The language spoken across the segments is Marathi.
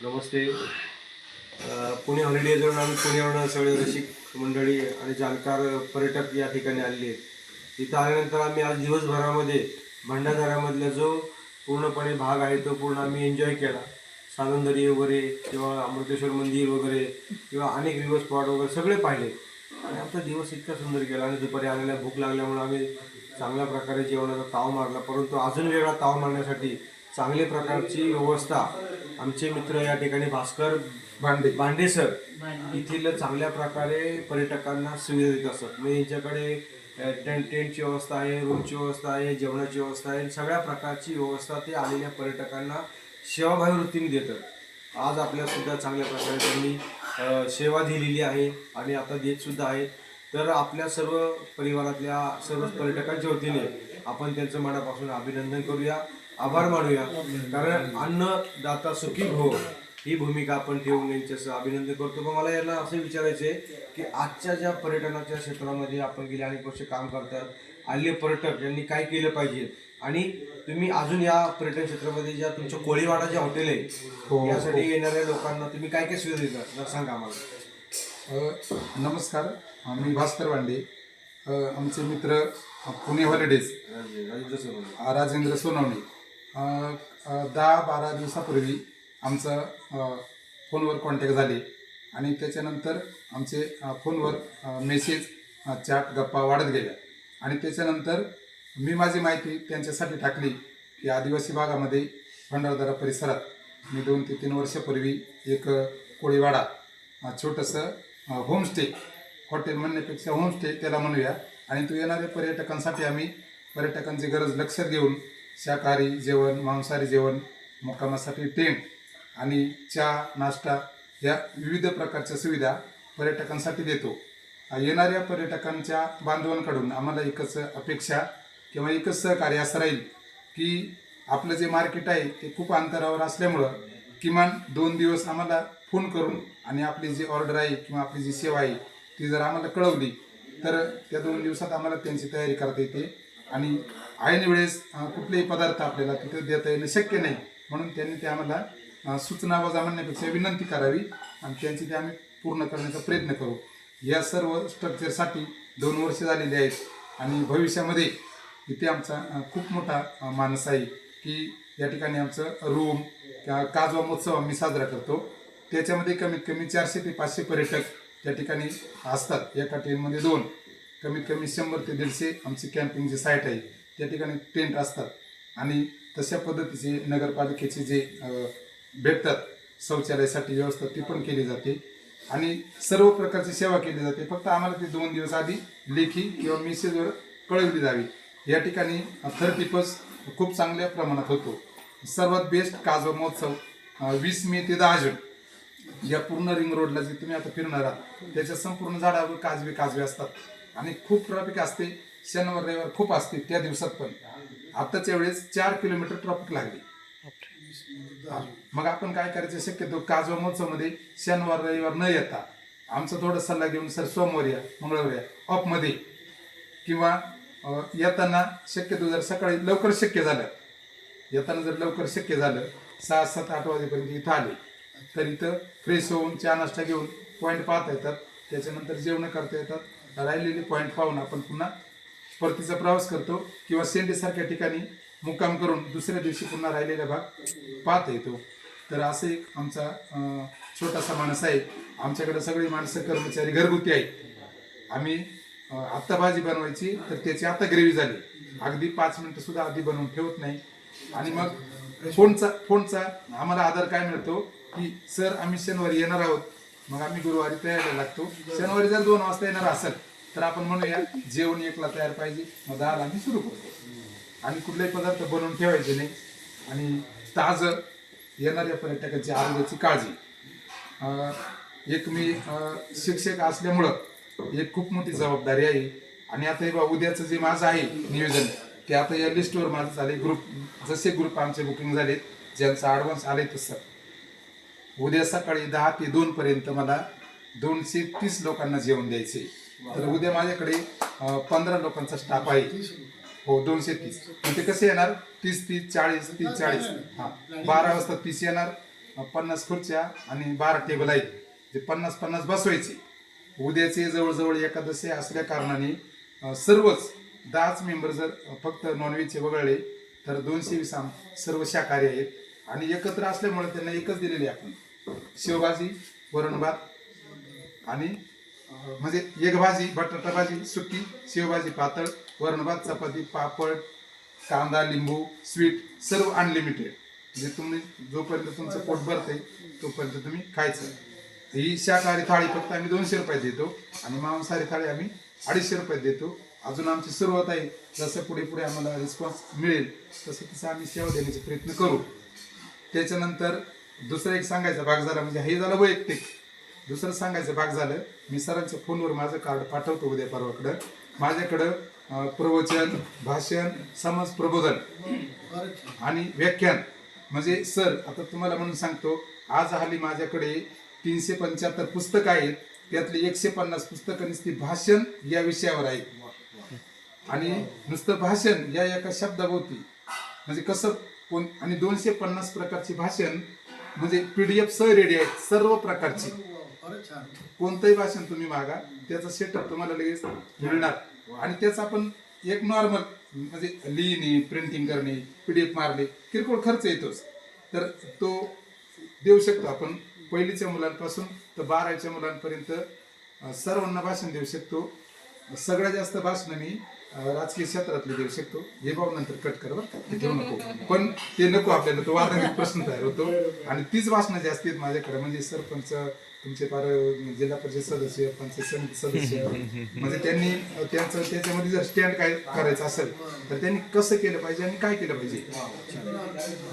नमस्ते. पुणे हॉलिडेजवरून आम्ही पुण्यावरून सगळे रसिक मंडळी आणि जाणकार पर्यटक या ठिकाणी आलेले आहेत. तिथं आल्यानंतर आम्ही आज दिवसभरामध्ये भंडारदऱ्यामधला जो पूर्णपणे भाग आहे तो पूर्ण आम्ही एन्जॉय केला. सावंतवाडी वगैरे किंवा अमृतेश्वर मंदिर वगैरे किंवा अनेक रिव्हर स्पॉट वगैरे सगळे पाहिले आणि आमचा दिवस इतका सुंदर गेला. आणि दुपारी आलेल्या भूक लागल्यामुळे आम्ही चांगल्या प्रकारे जेवणाचा ताव मारला. परंतु अजून वेगळा ताव मारण्यासाठी चांगल्या प्रकारची व्यवस्था आमचे मित्र या ठिकाणी भास्कर भांडे सर येथील चांगल्या प्रकारे पर्यटकांना सुविधा देत असतात. म्हणजे यांच्याकडे टेंटची व्यवस्था आहे, रूमची व्यवस्था आहे, जेवणाची व्यवस्था आहे, सगळ्या प्रकारची व्यवस्था ते आलेल्या पर्यटकांना सेवाभावी वृत्तीने देतात. आज आपल्यासुद्धा चांगल्या प्रकारे त्यांनी सेवा दिलेली आहे आणि आता देतसुद्धा आहेत. तर आपल्या सर्व परिवारातल्या सर्व पर्यटकांच्या वतीने आपण त्यांचं मनापासून अभिनंदन करूया, आभार मानूया. कारण अन्नदाता सुखी भव ही भूमिका आपण ठेवून यांच्याचं अभिनंदन करतो. पण मला यांना असं विचारायचं आहे की आजच्या ज्या पर्यटनाच्या क्षेत्रामध्ये आपण गेले अनेक वर्ष काम करतात, आलेले पर्यटक यांनी काय केलं पाहिजे आणि तुम्ही अजून या पर्यटन क्षेत्रामध्ये ज्या तुमच्या कोळीवाडा जे हॉटेल आहे यासाठी येणाऱ्या लोकांना तुम्ही काय काय सुविधा देतात सांगा आम्हाला. नमस्कार, मी भास्कर भांडे. आमचे मित्र पुणे हॉलिडेज राजेंद्र सोनवणे 10-12 दिवसापूर्वी आमचं फोनवर कॉन्टॅक्ट झाले आणि त्याच्यानंतर आमचे फोनवर मेसेज चॅट गप्पा वाढत गेल्या आणि त्याच्यानंतर मी माझी माहिती त्यांच्यासाठी टाकली की आदिवासी भागामध्ये भंडारदरा परिसरात मी 2 ते 3 वर्षापूर्वी एक कोळीवाडा छोटंसं होमस्टे, हॉटेल म्हणण्यापेक्षा होमस्टे त्याला म्हणूया, आणि तो येणाऱ्या पर्यटकांसाठी आम्ही पर्यटकांची गरज लक्षात घेऊन शाकाहारी जेवण, मांसाहारी जेवण, मुक्कामासाठी टेंट आणि चहा नाश्ता या विविध प्रकारच्या सुविधा पर्यटकांसाठी देतो. येणाऱ्या पर्यटकांच्या बांधवांकडून आम्हाला एकच अपेक्षा किंवा एकच सहकार्य असं राहील की आपलं जे मार्केट आहे ते खूप अंतरावर असल्यामुळं किमान 2 दिवस आम्हाला फोन करून आणि आपली जी ऑर्डर आहे किंवा आपली जी सेवा आहे ती जर आम्हाला कळवली तर त्या 2 दिवसात आम्हाला त्यांची तयारी करता येते. आणि ऐन वेळेस कुठलेही पदार्थ आपल्याला तिथे देता येणं शक्य नाही, म्हणून त्यांनी ते आम्हाला सूचना वजा म्हणण्यापेक्षा विनंती करावी आणि त्यांची ते आम्ही पूर्ण करण्याचा प्रयत्न करू. या सर्व स्ट्रक्चरसाठी 2 वर्ष झालेली आहेत आणि भविष्यामध्ये इथे आमचा खूप मोठा मानस आहे की या ठिकाणी आमचं रूम काजवा महोत्सव आम्ही साजरा करतो. त्याच्यामध्ये कमीत कमी 400 ते 500 पर्यटक त्या ठिकाणी असतात. एका ट्रेनमध्ये 2, कमीत कमी 100 ते 150 आमची कॅम्पिंगची साईट आहे, त्या ठिकाणी टेंट असतात. आणि तशा पद्धतीचे नगरपालिकेचे जे भेटतात शौचालयासाठी व्यवस्था ती पण केली जाते आणि सर्व प्रकारची सेवा केली जाते. फक्त आम्हाला ते 2 दिवस आधी लेखी किंवा मेसेजवर कळवली जावी. या ठिकाणी 30+ खूप चांगल्या प्रमाणात होतो. सर्वात बेस्ट काजवा महोत्सव 20 मे ते 10 जून या पूर्ण रिंग रोडला जे तुम्ही आता फिरणार आहात त्याच्या संपूर्ण झाडावर काजवे असतात आणि खूप ट्रॅफिक असते. शनिवार रविवार खूप असते त्या दिवसात पण. आताच्या वेळेस 4 किलोमीटर ट्रॅफिक लागली. मग आपण काय करायचं, शक्यतो काजवा महोत्सवमध्ये शनिवार रविवार न येता आमचा थोडा सल्ला घेऊन सर सोमवार या, मंगळवार या ऑफमध्ये, किंवा येताना शक्यतो जर सकाळी लवकर शक्य झालं, येताना जर लवकर शक्य झालं 6-7-8 वाजेपर्यंत इथं आले तर इथं फ्रेश होऊन चहा नाश्ता घेऊन पॉईंट पाहता येतात. त्याच्यानंतर जेवण करता येतात. राहिलेले पॉईंट पाहून आपण पुन्हा परतीचा प्रवास करतो किंवा सेंडीसारख्या ठिकाणी मुक्काम करून दुसऱ्या दिवशी पुन्हा राहिलेला भाग पाहता येतो. तर असं एक आमचा छोटासा माणूस आहे. आमच्याकडे सगळी माणसं कर्मचारी घरगुती आहेत. आम्ही आत्ता भाजी बनवायची तर त्याची आता ग्रेव्ही झाली, अगदी 5 मिनिटं सुद्धा आधी बनवून ठेवत नाही. आणि मग फोनचा आम्हाला आधार काय मिळतो की सर आम्ही शनिवारी येणार आहोत, मग आम्ही गुरुवारी तयारीला लागतो. शनिवारी जर 2 वाजता येणार असेल तर आपण म्हणूया जेवण 1ला तयार पाहिजे, मग 10ला आम्ही सुरू करतो. आणि कुठलेही पदार्थ बनवून ठेवायचे नाही आणि ताजं येणाऱ्या पर्यटकांची आरोग्याची काळजी. एक मी शिक्षक असल्यामुळं एक खूप मोठी जबाबदारी आहे. आणि आता हे उद्याचं जे माझं आहे नियोजन ते आता या लिस्टवर माझं झाले. जसे ग्रुप आमचे बुकिंग झाले, ज्यांचा ॲडव्हान्स आले तसं उद्या सकाळी 10 ते 2 पर्यंत मला 230 लोकांना जेवण द्यायचे. तर उद्या माझ्याकडे 15 लोकांचा स्टाफ आहे. हो 230. ते कसे येणार 30-30, 40-30-40. हां 12 वाजता 30 येणार, 50 खुर्च्या आणि 12 टेबल आहेत, जे 50-50 बसवायचे. उद्याचे जवळजवळ एकादशी असल्या कारणाने सर्वच 10च मेंबर जर फक्त नॉनव्हेजचे वगळले तर 220 सर्व शाकाहारी आहेत. आणि एकत्र असल्यामुळे त्यांना एकच दिलेली आहे आपण, शेवभाजी, वरण भात आणि म्हणजे एक भाजी, बटाटा भाजी सुकी, शेवभाजी पातळ, वरण भात, चपाती, पापड, कांदा, लिंबू, स्वीट, सर्व अनलिमिटेड. म्हणजे तुम्ही जोपर्यंत तुमचं पोट भरते तोपर्यंत तुम्ही खायचं. ही शाकाहारी थाळी फक्त आम्ही 200 रुपयात देतो आणि मांसाहारी थाळी आम्ही 250 रुपयात देतो. अजून आमची सुरुवात आहे, जसं पुढे पुढे आम्हाला रिस्पॉन्स मिळेल तसं आम्ही सेवा देण्याचे प्रयत्न करू. त्याच्यानंतर दुसरा एक सांगायचा भाग झाला, म्हणजे हे झालं वैयक्तिक. दुसरं सांगायचं भाग झालं, मी सरांच्या फोनवर माझं कार्ड पाठवतो उद्या परवाकडं. माझ्याकडं प्रवचन, भाषण, समाज प्रबोधन आणि व्याख्यान. म्हणजे सर आता तुम्हाला म्हणून सांगतो, आज हल्ली माझ्याकडे 375 पुस्तकं आहेत, त्यातली 150 पुस्तकं नुसती भाषण या विषयावर आहेत. आणि नुसतं भाषण या एका शब्दाभोवती म्हणजे कसं कोण, आणि 250 प्रकारची भाषण म्हणजे PDF सह रेडी आहेत सर्व प्रकारची. कोणतंही भाषण तुम्ही मागा त्याचा सेटअप तुम्हाला लगेच मिळणार. आणि त्याचा आपण एक नॉर्मल म्हणजे लिहिणे, प्रिंटिंग करणे, PDF मारणे, किरकोळ खर्च येतोच, तर तो देऊ शकतो आपण. पहिलीच्या मुलांपासून तर 12च्या मुलांपर्यंत सर्वांना भाषण देऊ शकतो. सगळ्यात जास्त भाषण मी राजकीय क्षेत्रातले देऊ शकतो. हे भाऊ नंतर कट कर बरं, ते देऊ नको, पण ते नको आपल्याला, तो वादाघात प्रश्न तयार होतो. आणि तीच भाषणं जास्ती आहेत माझ्याकडे. म्हणजे सरपंच, तुमचे फार जिल्हा परिषद सदस्य, पंचायत समिती सदस्य, म्हणजे त्यांनी त्यांचं त्याच्यामध्ये जर स्टँड काय करायचं असेल तर त्यांनी कसं केलं पाहिजे आणि काय केलं पाहिजे.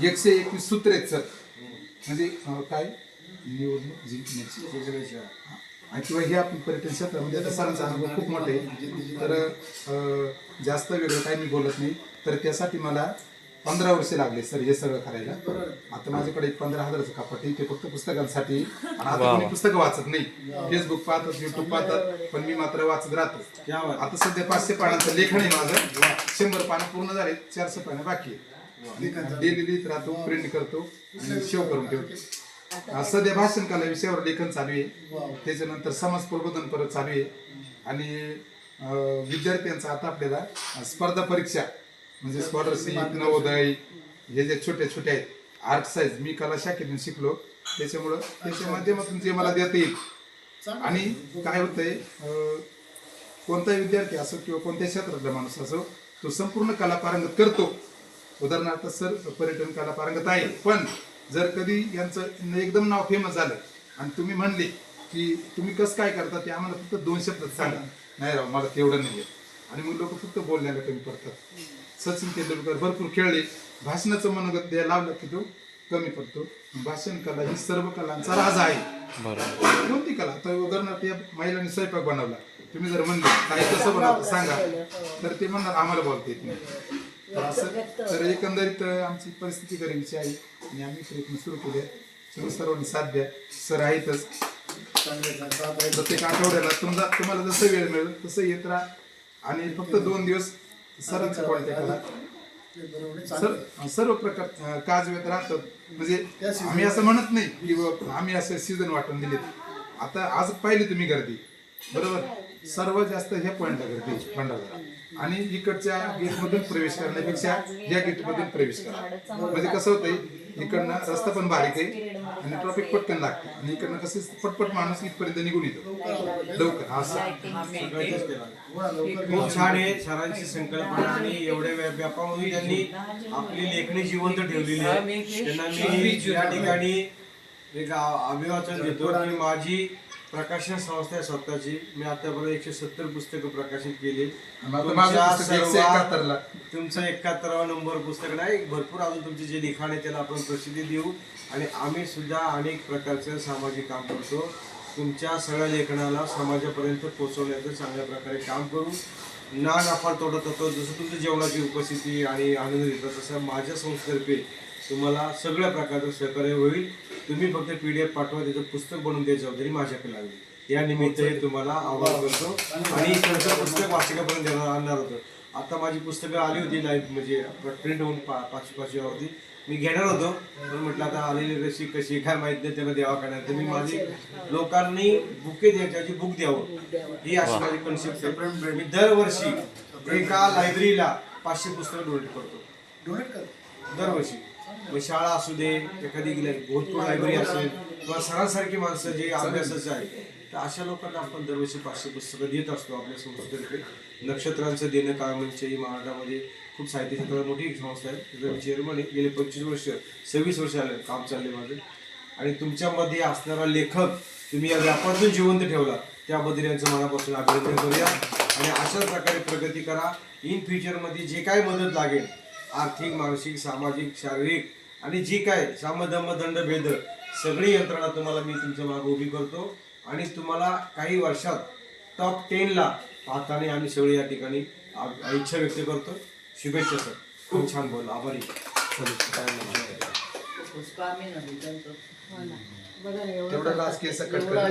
121 सूत्र आहेत सर. म्हणजे काय निवडणूक जिंकण्याची किंवा हे आपण पर्यटन क्षेत्रामध्ये आता सरांचा अनुभव खूप मोठा आहे, तर जास्त वेगळं काही मी बोलत नाही. तर त्यासाठी मला 15 वर्षे लागले सर हे सगळं करायला. आता माझ्याकडे 15,000चं कपाट आहे, ते फक्त पुस्तकांसाठी. आणि आता कोणी पुस्तकं वाचत नाही, फेसबुक पाहतात, युट्यूब पाहतात, पण मी मात्र वाचत राहतो. आता सध्या 500 पानांचं लेखन आहे माझं. 100 पानं पूर्ण झाले, 400 पानं बाकी आहे. डेली लिहित राहतो, प्रिंट करतो आणि सेव्ह करून ठेवतो. सध्या भाषण कला विषयावर लेखन चालू आहे. त्याच्यानंतर समाज प्रबोधन परत चालू आहे. आणि विद्यार्थ्यांचा आता आपल्याला स्पर्धा परीक्षा म्हणजे स्कॉलरशिप, नवोदय, हे जे छोटे छोटे आहेत, आर्ट साईज मी कला शाखेतून शिकलो, त्याच्यामुळं त्याच्या माध्यमातून जे मला देता येईल. आणि काय होतंय, कोणताही विद्यार्थी असो किंवा कोणत्याही क्षेत्रातला माणूस असो, तो संपूर्ण कला पारंगत करतो. उदाहरणार्थ सर पर्यटन कला पारंगत आहे, पण जर कधी यांचं एकदम नाव फेमस झालं आणि तुम्ही म्हणले की तुम्ही कसं काय करता, ते आम्हाला फक्त 2 शब्दात सांगा, नाही राव मला तेवढं नाही आहे. आणि मग लोक फक्त बोलण्याला कमी पडतात. सचिन तेंडुलकर भरपूर खेळले, भाषणाचं मनोगत द्यायला लावलं की तो कमी पडतो. भाषण कला ही सर्व कलांचा राजा आहे. कोणती कला, आता उदाहरणार्थ या महिलांनी स्वयंपाक बनवला, तुम्ही जर म्हणले काही कसं बनवतं सांगा, तर ते म्हणणार आम्हाला बोलता येत नाही. तर असं तर एकंदरीत आमची परिस्थिती गरिबीची आहे आणि आम्ही प्रयत्न सुरू केले. तुम्ही सर्वांनी साथ द्या. सर आहेतच. प्रत्येक आठवड्याला तुम्हाला जसं वेळ मिळेल तसं येत राहा. आणि फक्त 2 दिवस सरांचं कॉन्टॅक्ट करा. सर्व प्रकार काजवेत राहतात. म्हणजे आम्ही असं म्हणत नाही की आम्ही असं सीझन वाटून दिले. आता आज पाहिली तुम्ही गर्दी, बरोबर, सर्वात जास्त ह्या पॉईंटला गर्दी भंडारा. आणि इकडच्या गेटमधून प्रवेश करण्यापेक्षा या गेटमधून प्रवेश करा. म्हणजे कसं होतंय, इकडनं रस्ता पण बारीक आहे आणि ट्रॉफिक पटकन लागतं, आणि इकडनं कसं पटपट माणूस इथपर्यंत निघून येतो लवकर. असं खूप छान आहे सरांची संकल्पना. आणि एवढ्या व्यापामध्ये त्यांनी आपली लेखणी जिवंत ठेवलेली आहे. त्यांना मी या ठिकाणी एक अभिवादन देतो की माझी प्रकाशन संस्था आहे स्वतःची. मी आतापर्यंत 170 पुस्तकं प्रकाशित केली. तुमचं 71वा नंबर पुस्तक नाही, भरपूर अजून तुमचे जे लिखाण आहे त्याला आपण प्रसिद्धी देऊ. आणि आम्ही सुद्धा अनेक प्रकारचं सामाजिक काम करतो. तुमच्या सगळ्या लेखनाला समाजापर्यंत पोहोचवण्याचं चांगल्या प्रकारे काम करू. ना नफा तोडत होतो. जसं तुमचं जेवणाची उपस्थिती आणि आनंद देतात, तसं माझ्या संस्थेतर्फे तुम्हाला सगळ्या प्रकारचं सहकार्य होईल. तुम्ही फक्त PDF पाठवा, त्याचं पुस्तक बनवून द्यायची जबाबदारी माझ्याकडे लागली. या निमित्त तुम्हाला आवाहन करतो. आणि तुमचं पुस्तक वाचकापर्यंत आणणार होतं. आता माझी पुस्तकं आली होती लाईव्ह, म्हणजे प्रिंट होऊन 500-500 वरती. मी घेणार होतो पण म्हटलं आता आलेली रशीद कशी काय माहित नाही त्याला द्यावा का नाही तर मी माझी लोकांनी बुके द्यायची बुक द्यावं ही अशी माझी कन्सेप्ट आहे. मी दरवर्षी एका लायब्ररीला 500 पुस्तकं डोनेट करतो दरवर्षी. मग शाळा असू दे एखादी भोजपूर लायब्ररी असेल किंवा सरांसारखी माणसं जे अभ्यासाचं आहे तर अशा लोकांना आपण दरवर्षी 500 पुस्तकं देत असतो आपल्या संस्थेतर्फे. नक्षत्रांचं देणं कायमचे ही महाराष्ट्रामध्ये खूप साहित्य क्षेत्रात मोठी संस्था आहे. त्याचं मी चेअरमन आहे. गेले 25 वर्ष 26 वर्ष आले काम चालले माझं. आणि तुमच्यामध्ये असणारा लेखक तुम्ही या व्यापारातून जिवंत ठेवला त्याबद्दल यांचं मनापासून अभिनंदन करूया. आणि अशाच प्रकारे प्रगती करा. इन फ्युचरमध्ये जे काय मदत लागेल आर्थिक मानसिक सामाजिक शारीरिक आणि जी काय सामदम दंड भेद सगळी यंत्रणा तुम्हाला मी तुमच्या मागे उभी करतो. आणि तुम्हाला काही वर्षात टॉप 10ला पाहताना आम्ही सगळे या ठिकाणी इच्छा व्यक्त करतो. शुभेच्छा सर. खूप छान बोलला. आभारी. तेवढं लास्ट केस कट कर.